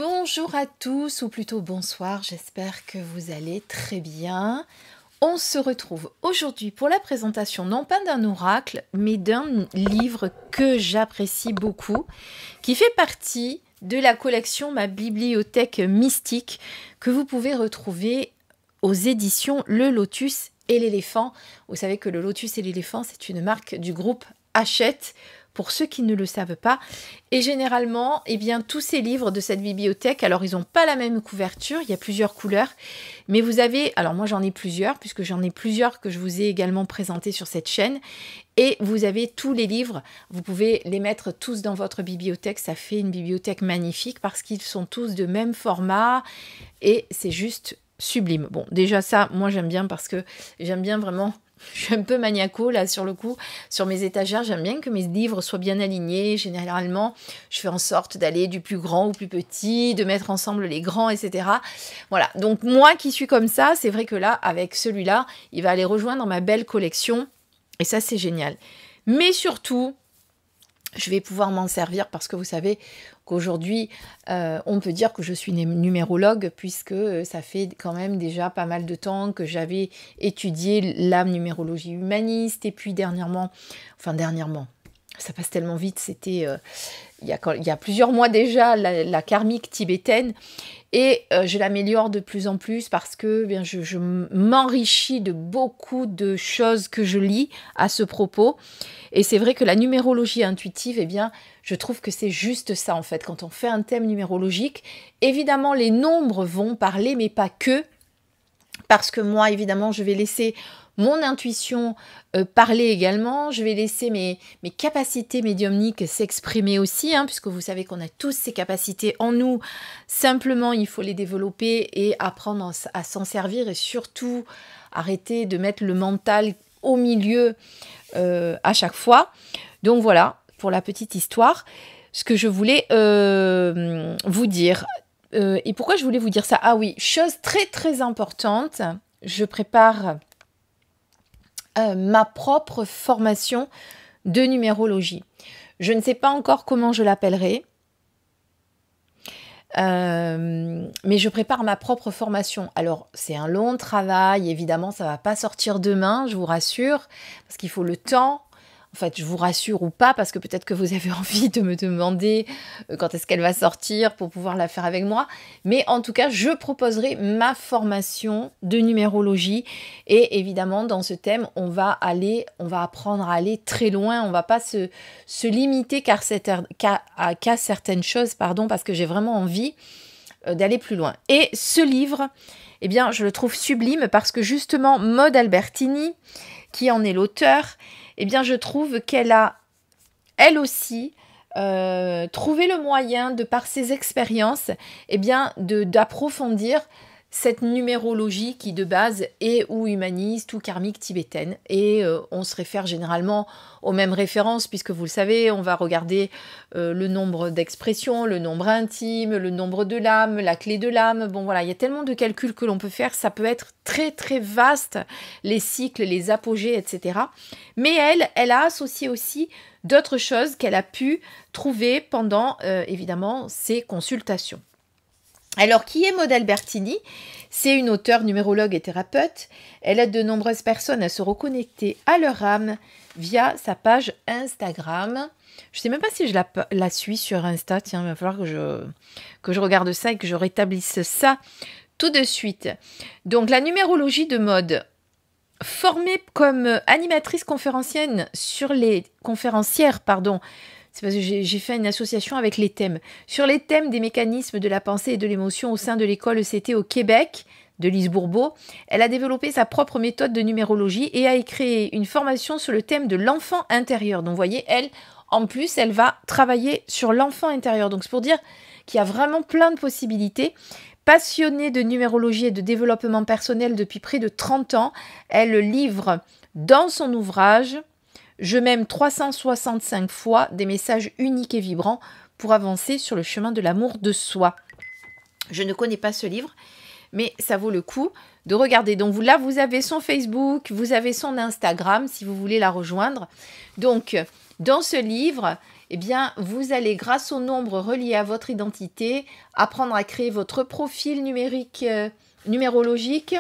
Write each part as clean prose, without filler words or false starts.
Bonjour à tous, ou plutôt bonsoir, j'espère que vous allez très bien. On se retrouve aujourd'hui pour la présentation non pas d'un oracle, mais d'un livre que j'apprécie beaucoup, qui fait partie de la collection Ma Bibliothèque Mystique, que vous pouvez retrouver aux éditions Le Lotus et l'Éléphant. Vous savez que Le Lotus et l'Éléphant, c'est une marque du groupe Hachette, pour ceux qui ne le savent pas. Et généralement, eh bien, tous ces livres de cette bibliothèque, alors ils n'ont pas la même couverture, il y a plusieurs couleurs, mais vous avez, alors moi j'en ai plusieurs, puisque j'en ai plusieurs que je vous ai également présentés sur cette chaîne, et vous avez tous les livres, vous pouvez les mettre tous dans votre bibliothèque, ça fait une bibliothèque magnifique, parce qu'ils sont tous de même format, et c'est juste sublime. Bon, déjà ça, moi j'aime bien, parce que j'aime bien vraiment... Je suis un peu maniaco là sur le coup, sur mes étagères, j'aime bien que mes livres soient bien alignés. Généralement, je fais en sorte d'aller du plus grand au plus petit, de mettre ensemble les grands, etc. Voilà, donc moi qui suis comme ça, c'est vrai que là, avec celui-là, il va aller rejoindre ma belle collection. Et ça, c'est génial. Mais surtout, je vais pouvoir m'en servir parce que vous savez qu'aujourd'hui, on peut dire que je suis numérologue puisque ça fait quand même déjà pas mal de temps que j'avais étudié la numérologie humaniste et puis dernièrement, ça passe tellement vite, c'était il y a plusieurs mois déjà, la karmique tibétaine. Et je l'améliore de plus en plus parce que bien, je m'enrichis de beaucoup de choses que je lis à ce propos. Et c'est vrai que la numérologie intuitive, eh bien, je trouve que c'est juste ça en fait. Quand on fait un thème numérologique, évidemment les nombres vont parler, mais pas que. Parce que moi, évidemment, je vais laisser mon intuition parler également. Je vais laisser mes capacités médiumniques s'exprimer aussi, hein, puisque vous savez qu'on a tous ces capacités en nous. Simplement, il faut les développer et apprendre à s'en servir et surtout arrêter de mettre le mental au milieu à chaque fois. Donc voilà, pour la petite histoire, ce que je voulais vous dire. Et pourquoi je voulais vous dire ça? Ah oui, chose très très importante, je prépare ma propre formation de numérologie. Je ne sais pas encore comment je l'appellerai, mais je prépare ma propre formation. Alors, c'est un long travail, évidemment, ça ne va pas sortir demain, je vous rassure, parce qu'il faut le temps. En fait, je vous rassure ou pas, parce que peut-être que vous avez envie de me demander quand est-ce qu'elle va sortir pour pouvoir la faire avec moi. Mais en tout cas, je proposerai ma formation de numérologie. Et évidemment, dans ce thème, on va apprendre à aller très loin. On ne va pas se limiter qu'à certaines choses, parce que j'ai vraiment envie d'aller plus loin. Et ce livre, eh bien, je le trouve sublime parce que justement, Maud Albertini, qui en est l'auteur, eh bien, je trouve qu'elle a, elle aussi, trouvé le moyen, de par ses expériences, eh bien, d'approfondir cette numérologie qui, de base, est ou humaniste ou karmique tibétaine. Et on se réfère généralement aux mêmes références, puisque vous le savez, on va regarder le nombre d'expressions, le nombre intime, le nombre de l'âme, la clé de l'âme. Bon, voilà, il y a tellement de calculs que l'on peut faire, ça peut être très, très vaste, les cycles, les apogées, etc. Mais elle a associé aussi d'autres choses qu'elle a pu trouver pendant, évidemment, ses consultations. Alors, qui est Maud Albertini? C'est une auteure, numérologue et thérapeute. Elle aide de nombreuses personnes à se reconnecter à leur âme via sa page Instagram. Je ne sais même pas si je la suis sur Insta. Tiens, il va falloir que je regarde ça et que je rétablisse ça tout de suite. Donc, la numérologie de Maud, formée comme animatrice conférencière sur les c'est parce que j'ai fait une association avec les thèmes. Sur les thèmes des mécanismes de la pensée et de l'émotion au sein de l'école ECT au Québec, de Lise Bourbeau, elle a développé sa propre méthode de numérologie et a créé une formation sur le thème de l'enfant intérieur. Donc, vous voyez, elle, en plus, elle va travailler sur l'enfant intérieur. Donc, c'est pour dire qu'il y a vraiment plein de possibilités. Passionnée de numérologie et de développement personnel depuis près de 30 ans, elle livre dans son ouvrage « Je m'aime 365 fois » des messages uniques et vibrants pour avancer sur le chemin de l'amour de soi. Je ne connais pas ce livre, mais ça vaut le coup de regarder. Donc là, vous avez son Facebook, vous avez son Instagram si vous voulez la rejoindre. Donc, dans ce livre, eh bien, vous allez, grâce aux nombres reliés à votre identité, apprendre à créer votre profil numérique, numérologique,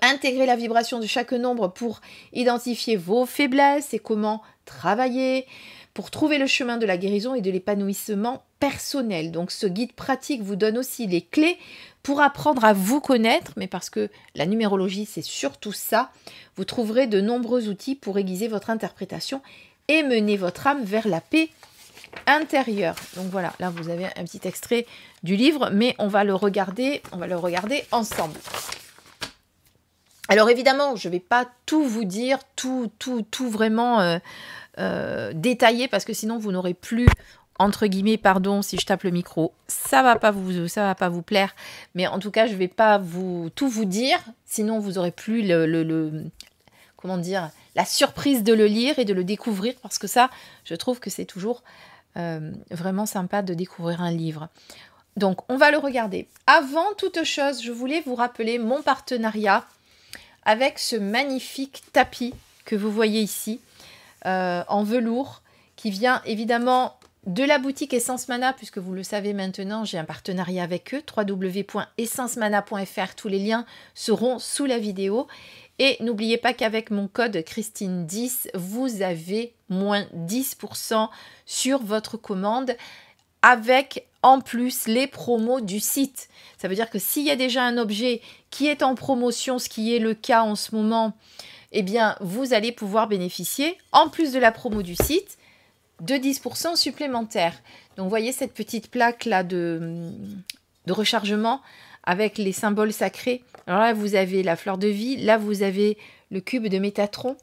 intégrer la vibration de chaque nombre pour identifier vos faiblesses et comment travailler, pour trouver le chemin de la guérison et de l'épanouissement personnel. Donc ce guide pratique vous donne aussi les clés pour apprendre à vous connaître, mais parce que la numérologie c'est surtout ça, vous trouverez de nombreux outils pour aiguiser votre interprétation et mener votre âme vers la paix intérieure. Donc voilà, là vous avez un petit extrait du livre, mais on va le regarder ensemble. Alors évidemment, je ne vais pas tout vous dire, tout vraiment détaillé, parce que sinon vous n'aurez plus, entre guillemets, pardon si je tape le micro, ça va pas vous plaire, mais en tout cas je ne vais pas tout vous dire, sinon vous n'aurez plus comment dire, la surprise de le lire et de le découvrir, parce que ça, je trouve que c'est toujours vraiment sympa de découvrir un livre. Donc on va le regarder. Avant toute chose, je voulais vous rappeler mon partenariat avec ce magnifique tapis que vous voyez ici, en velours, qui vient évidemment de la boutique Essence Mana, puisque vous le savez maintenant, j'ai un partenariat avec eux, www.essencemana.fr, tous les liens seront sous la vidéo. Et n'oubliez pas qu'avec mon code Christine10, vous avez moins 10% sur votre commande, avec en plus les promos du site. Ça veut dire que s'il y a déjà un objet qui est en promotion, ce qui est le cas en ce moment, eh bien vous allez pouvoir bénéficier, en plus de la promo du site, de 10% supplémentaires. Donc vous voyez cette petite plaque là de rechargement avec les symboles sacrés. Alors là vous avez la fleur de vie, là vous avez le cube de Métatron.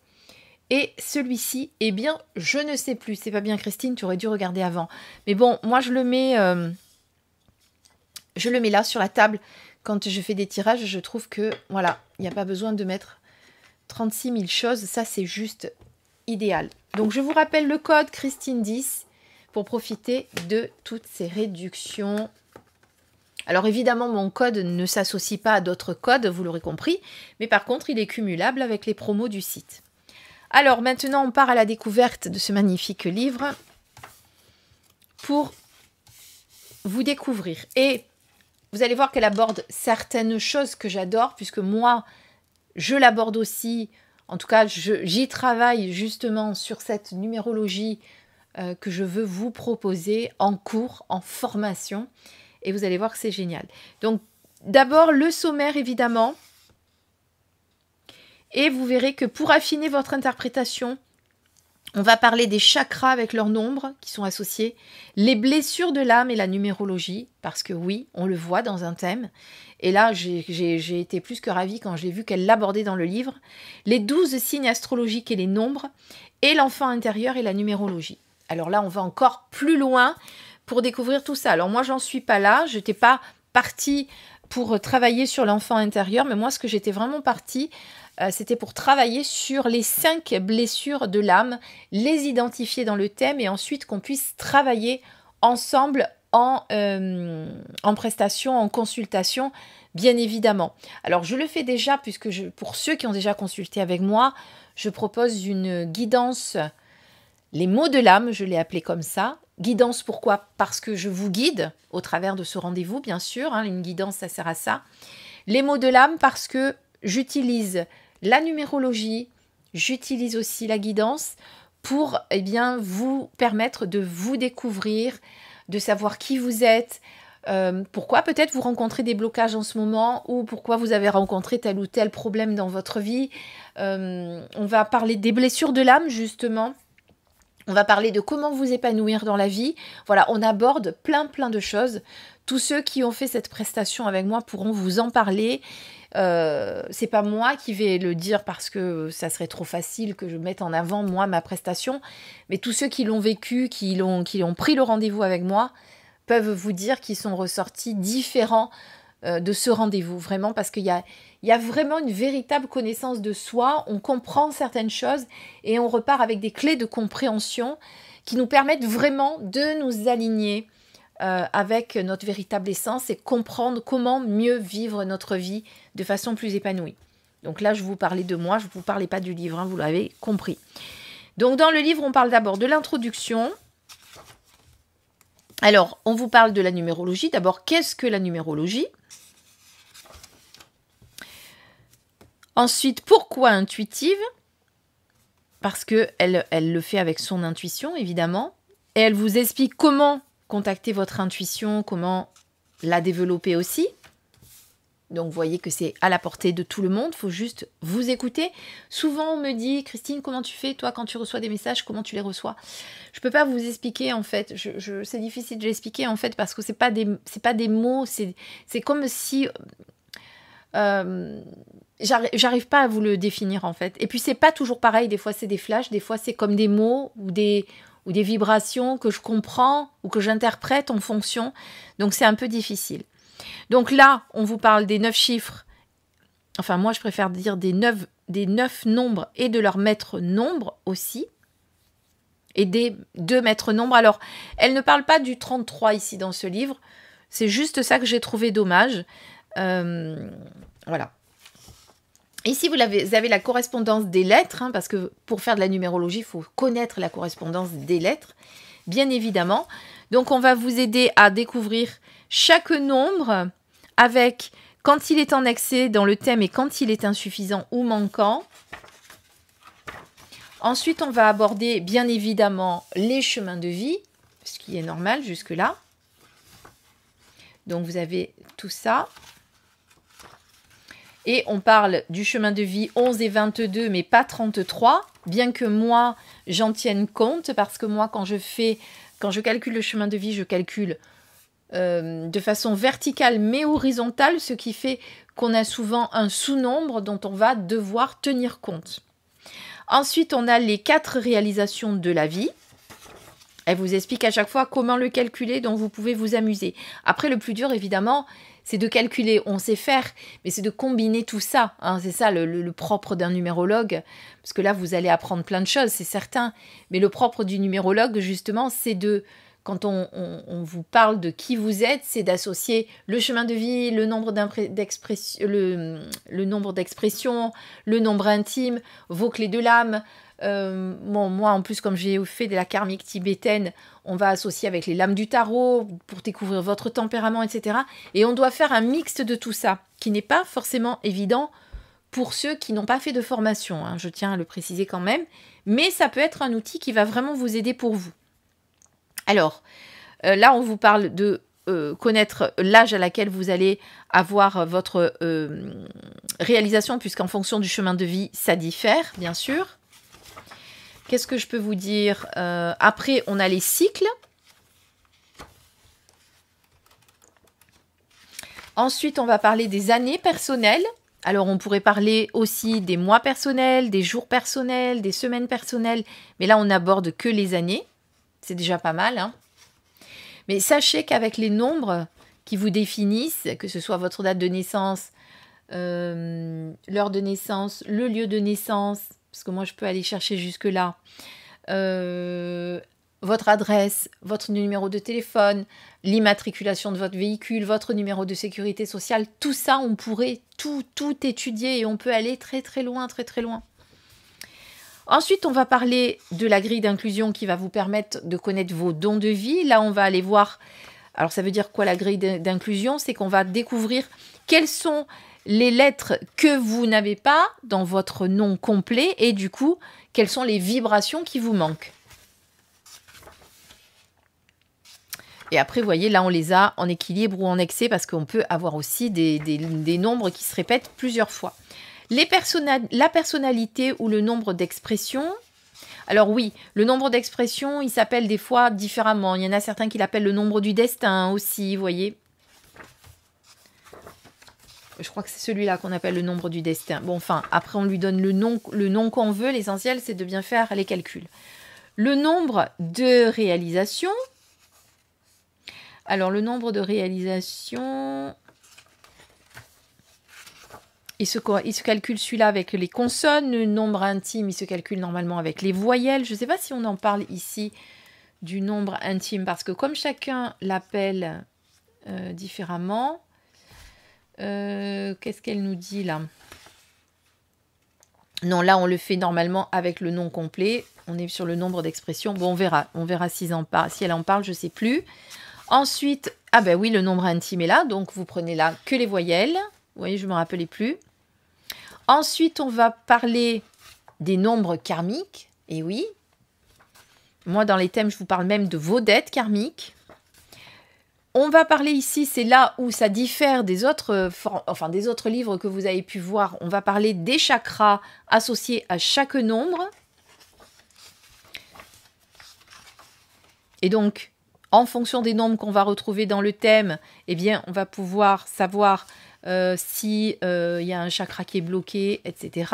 Et celui-ci, eh bien, je ne sais plus. C'est pas bien, Christine, tu aurais dû regarder avant. Mais bon, moi, je le mets là sur la table. Quand je fais des tirages, je trouve que, voilà, il n'y a pas besoin de mettre 36 000 choses. Ça, c'est juste idéal. Donc, je vous rappelle le code Christine10 pour profiter de toutes ces réductions. Alors, évidemment, mon code ne s'associe pas à d'autres codes, vous l'aurez compris. Mais par contre, il est cumulable avec les promos du site. Alors maintenant, on part à la découverte de ce magnifique livre pour vous découvrir. Et vous allez voir qu'elle aborde certaines choses que j'adore, puisque moi, je l'aborde aussi. En tout cas, j'y travaille justement sur cette numérologie que je veux vous proposer en cours, en formation. Et vous allez voir que c'est génial. Donc, d'abord, le sommaire, évidemment. Et vous verrez que pour affiner votre interprétation, on va parler des chakras avec leurs nombres qui sont associés, les blessures de l'âme et la numérologie, parce que oui, on le voit dans un thème. Et là, j'ai été plus que ravie quand j'ai vu qu'elle l'abordait dans le livre. Les 12 signes astrologiques et les nombres, et l'enfant intérieur et la numérologie. Alors là, on va encore plus loin pour découvrir tout ça. Alors moi, j'en suis pas là, je n'étais pas partie pour travailler sur l'enfant intérieur, mais moi, ce que j'étais vraiment partie, c'était pour travailler sur les 5 blessures de l'âme, les identifier dans le thème et ensuite qu'on puisse travailler ensemble en prestation, en consultation, bien évidemment. Alors, je le fais déjà puisque pour ceux qui ont déjà consulté avec moi, je propose une guidance, les mots de l'âme, je l'ai appelé comme ça. Guidance, pourquoi? Parce que je vous guide au travers de ce rendez-vous, bien sûr. Une guidance, ça sert à ça. Les mots de l'âme, parce que j'utilise la numérologie, j'utilise aussi la guidance pour vous permettre de vous découvrir, de savoir qui vous êtes, pourquoi peut-être vous rencontrez des blocages en ce moment ou pourquoi vous avez rencontré tel ou tel problème dans votre vie. On va parler des blessures de l'âme justement. On va parler de comment vous épanouir dans la vie. Voilà, on aborde plein de choses. Tous ceux qui ont fait cette prestation avec moi pourront vous en parler. C'est pas moi qui vais le dire parce que ça serait trop facile que je mette en avant moi ma prestation, mais tous ceux qui l'ont vécu, qui ont pris le rendez-vous avec moi peuvent vous dire qu'ils sont ressortis différents de ce rendez-vous, vraiment, parce qu'il y a vraiment une véritable connaissance de soi, on comprend certaines choses et on repart avec des clés de compréhension qui nous permettent vraiment de nous aligner avec notre véritable essence et comprendre comment mieux vivre notre vie de façon plus épanouie. Donc là, je vous parlais de moi, je ne vous parlais pas du livre, vous l'avez compris. Donc, dans le livre, on parle d'abord de l'introduction. Alors, on vous parle de la numérologie. D'abord, qu'est-ce que la numérologie? Ensuite, pourquoi intuitive? Parce qu'elle le fait avec son intuition, évidemment. Et elle vous explique comment contacter votre intuition, comment la développer aussi. Donc, vous voyez que c'est à la portée de tout le monde. Il faut juste vous écouter. Souvent, on me dit, Christine, comment tu fais, toi, quand tu reçois des messages, comment tu les reçois? Je ne peux pas vous expliquer, en fait. C'est difficile de l'expliquer, en fait, parce que ce n'est pas des mots. C'est comme si... j'arrive pas à vous le définir, en fait. Et puis, c'est pas toujours pareil. Des fois, c'est des flashs. Des fois, c'est comme des mots ou des vibrations que je comprends ou que j'interprète en fonction. Donc, c'est un peu difficile. Donc là, on vous parle des 9 chiffres, enfin moi je préfère dire des 9 nombres et de leurs maîtres nombres aussi, et des 2 maîtres nombres. Alors, elle ne parle pas du 33 ici dans ce livre, c'est juste ça que j'ai trouvé dommage. Voilà. Ici, vous avez la correspondance des lettres, hein, parce que pour faire de la numérologie, il faut connaître la correspondance des lettres, bien évidemment. Donc, on va vous aider à découvrir chaque nombre avec quand il est en excès dans le thème et quand il est insuffisant ou manquant. Ensuite, on va aborder bien évidemment les chemins de vie, ce qui est normal jusque-là. Donc, vous avez tout ça. Et on parle du chemin de vie 11 et 22, mais pas 33, bien que moi, j'en tienne compte, parce que moi, quand je calcule le chemin de vie, je calcule de façon verticale mais horizontale, ce qui fait qu'on a souvent un sous-nombre dont on va devoir tenir compte. Ensuite, on a les 4 réalisations de la vie. Elle vous explique à chaque fois comment le calculer, donc vous pouvez vous amuser. Après, le plus dur, évidemment, c'est de calculer. On sait faire, mais c'est de combiner tout ça. Hein. C'est ça le propre d'un numérologue. Parce que là, vous allez apprendre plein de choses, c'est certain. Mais le propre du numérologue, justement, c'est de... Quand on vous parle de qui vous êtes, c'est d'associer le chemin de vie, le nombre d'expressions, le nombre intime, vos clés de l'âme. Bon, moi, en plus, comme j'ai fait de la karmique tibétaine, on va associer avec les lames du tarot pour découvrir votre tempérament, etc. Et on doit faire un mixte de tout ça, qui n'est pas forcément évident pour ceux qui n'ont pas fait de formation. Hein, je tiens à le préciser quand même. Mais ça peut être un outil qui va vraiment vous aider pour vous. Alors, là, on vous parle de connaître l'âge à laquelle vous allez avoir votre réalisation, puisqu'en fonction du chemin de vie, ça diffère, bien sûr. Qu'est-ce que je peux vous dire? Après, on a les cycles. Ensuite, on va parler des années personnelles. Alors, on pourrait parler aussi des mois personnels, des jours personnels, des semaines personnelles. Mais là, on n'aborde que les années. C'est déjà pas mal, hein. Mais sachez qu'avec les nombres qui vous définissent, que ce soit votre date de naissance, l'heure de naissance, le lieu de naissance, parce que moi je peux aller chercher jusque-là, votre adresse, votre numéro de téléphone, l'immatriculation de votre véhicule, votre numéro de sécurité sociale, tout ça, on pourrait tout étudier et on peut aller très très loin, très très loin. Ensuite, on va parler de la grille d'inclusion qui va vous permettre de connaître vos dons de vie. Là, on va aller voir... Alors, ça veut dire quoi la grille d'inclusion? C'est qu'on va découvrir quelles sont les lettres que vous n'avez pas dans votre nom complet et du coup, quelles sont les vibrations qui vous manquent. Et après, vous voyez, là, on les a en équilibre ou en excès parce qu'on peut avoir aussi des nombres qui se répètent plusieurs fois. La personnalité ou le nombre d'expressions. Alors oui, le nombre d'expressions, il s'appelle des fois différemment. Il y en a certains qui l'appellent le nombre du destin aussi, vous voyez. Je crois que c'est celui-là qu'on appelle le nombre du destin. Bon, enfin, après on lui donne le nom qu'on veut. L'essentiel, c'est de bien faire les calculs. Le nombre de réalisations. Alors, le nombre de réalisations... Il se calcule celui-là avec les consonnes. Le nombre intime, il se calcule normalement avec les voyelles. Je ne sais pas si on en parle ici du nombre intime, parce que comme chacun l'appelle différemment, qu'est-ce qu'elle nous dit là? Non, là, on le fait normalement avec le nom complet. On est sur le nombre d'expressions. Bon, on verra. On verra si elle en parle, je ne sais plus. Ensuite, ah ben oui, le nombre intime est là. Donc, vous prenez là que les voyelles. Vous voyez, je ne me rappelais plus. Ensuite, on va parler des nombres karmiques. Et oui, moi, dans les thèmes, je vous parle même de vos dettes karmiques. On va parler ici, c'est là où ça diffère des autres, des autres livres que vous avez pu voir. On va parler des chakras associés à chaque nombre. Et donc, en fonction des nombres qu'on va retrouver dans le thème, eh bien, on va pouvoir savoir si y a un chakra qui est bloqué, etc.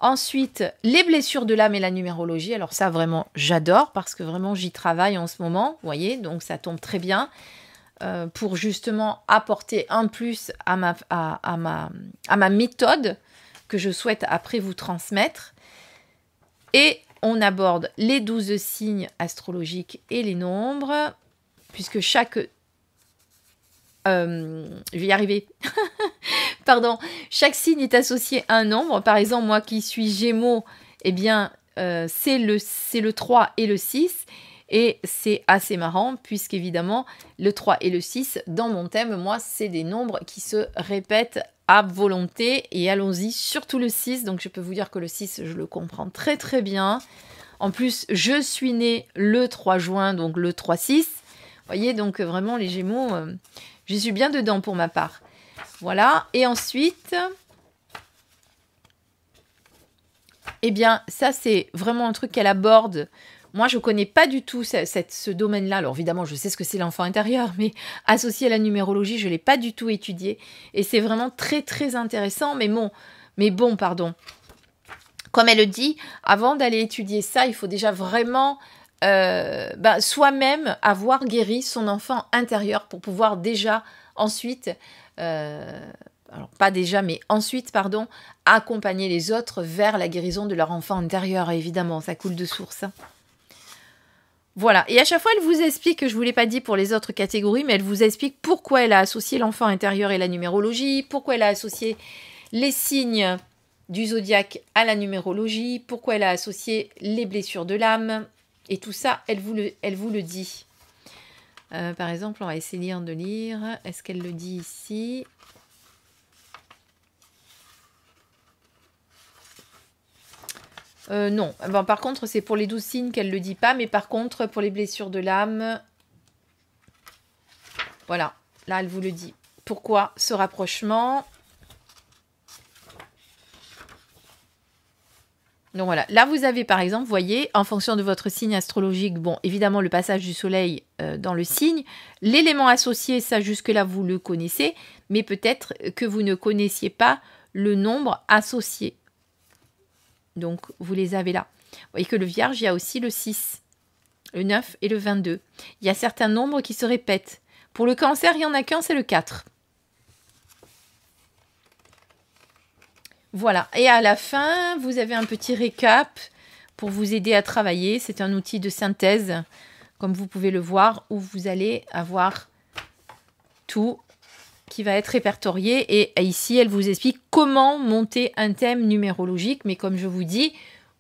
Ensuite, les blessures de l'âme et la numérologie. Alors ça, vraiment, j'adore parce que vraiment, j'y travaille en ce moment. Vous voyez, donc ça tombe très bien pour justement apporter un plus à ma méthode que je souhaite après vous transmettre. Et on aborde les 12 signes astrologiques et les nombres, puisque chaque... je vais y arriver. Pardon. Chaque signe est associé à un nombre. Par exemple, moi qui suis Gémeaux, eh bien, c'est le 3 et le 6. Et c'est assez marrant, puisqu'évidemment, le 3 et le 6, dans mon thème, moi, c'est des nombres qui se répètent à volonté. Et allons-y, surtout le 6. Donc, je peux vous dire que le 6, je le comprends très, très bien. En plus, je suis née le 3 juin, donc le 3-6. Vous voyez, donc vraiment, les Gémeaux, je suis bien dedans pour ma part. Voilà. Et ensuite, eh bien, ça, c'est vraiment un truc qu'elle aborde. Moi, je ne connais pas du tout ce domaine-là. Alors, évidemment, je sais ce que c'est l'enfant intérieur, mais associé à la numérologie, je ne l'ai pas du tout étudié. Et c'est vraiment très, très intéressant. Mais bon, pardon. Comme elle le dit, avant d'aller étudier ça, il faut déjà vraiment soi-même avoir guéri son enfant intérieur pour pouvoir déjà ensuite... alors pas déjà, mais ensuite, pardon, accompagner les autres vers la guérison de leur enfant intérieur. Évidemment, ça coule de source. Voilà. Et à chaque fois, elle vous explique, je ne vous l'ai pas dit pour les autres catégories, mais elle vous explique pourquoi elle a associé l'enfant intérieur et la numérologie, pourquoi elle a associé les signes du zodiaque à la numérologie, pourquoi elle a associé les blessures de l'âme. Et tout ça, elle vous le dit. Par exemple, on va essayer de lire. Est-ce qu'elle le dit ici ? Non. Bon, par contre, c'est pour les 12 signes qu'elle ne le dit pas. Mais par contre, pour les blessures de l'âme, voilà. Là, elle vous le dit. Pourquoi ce rapprochement ? Donc voilà. Là, vous avez, par exemple, vous voyez, en fonction de votre signe astrologique, bon, évidemment, le passage du soleil dans le signe. L'élément associé, ça, jusque-là, vous le connaissez. Mais peut-être que vous ne connaissiez pas le nombre associé. Donc, vous les avez là. Vous voyez que le vierge, il y a aussi le 6, le 9 et le 22. Il y a certains nombres qui se répètent. Pour le cancer, il n'y en a qu'un, c'est le 4. Voilà. Et à la fin, vous avez un petit récap pour vous aider à travailler. C'est un outil de synthèse, comme vous pouvez le voir, où vous allez avoir tout qui va être répertorié. Et ici, elle vous explique comment monter un thème numérologique. Mais comme je vous dis,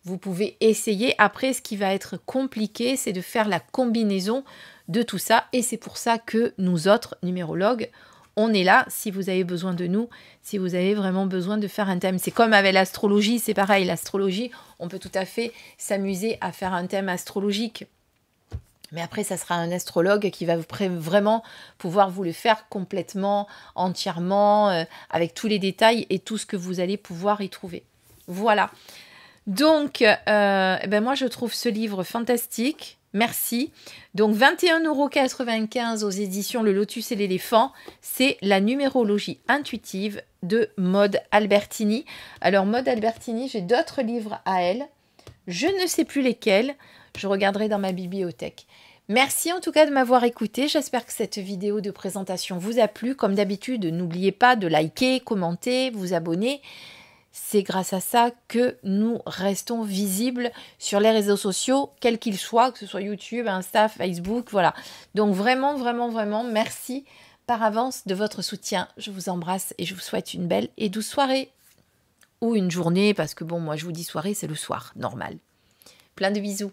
vous pouvez essayer. Après, ce qui va être compliqué, c'est de faire la combinaison de tout ça. Et c'est pour ça que nous autres numérologues, on est là si vous avez besoin de nous, si vous avez vraiment besoin de faire un thème. C'est comme avec l'astrologie, c'est pareil. L'astrologie, on peut tout à fait s'amuser à faire un thème astrologique. Mais après, ça sera un astrologue qui va vraiment pouvoir vous le faire complètement, entièrement, avec tous les détails et tout ce que vous allez pouvoir y trouver. Voilà. Donc, moi, je trouve ce livre fantastique. Merci. Donc, 21,95 € aux éditions Le Lotus et l'Éléphant. C'est la numérologie intuitive de Maud Albertini. Alors, Maud Albertini, j'ai d'autres livres à elle. Je ne sais plus lesquels. Je regarderai dans ma bibliothèque. Merci en tout cas de m'avoir écouté. J'espère que cette vidéo de présentation vous a plu. Comme d'habitude, n'oubliez pas de liker, commenter, vous abonner. C'est grâce à ça que nous restons visibles sur les réseaux sociaux, quels qu'ils soient, que ce soit YouTube, Insta, Facebook, voilà. Donc vraiment, vraiment, vraiment, merci par avance de votre soutien. Je vous embrasse et je vous souhaite une belle et douce soirée. ou une journée, parce que bon, moi je vous dis soirée, c'est le soir, normal. Plein de bisous.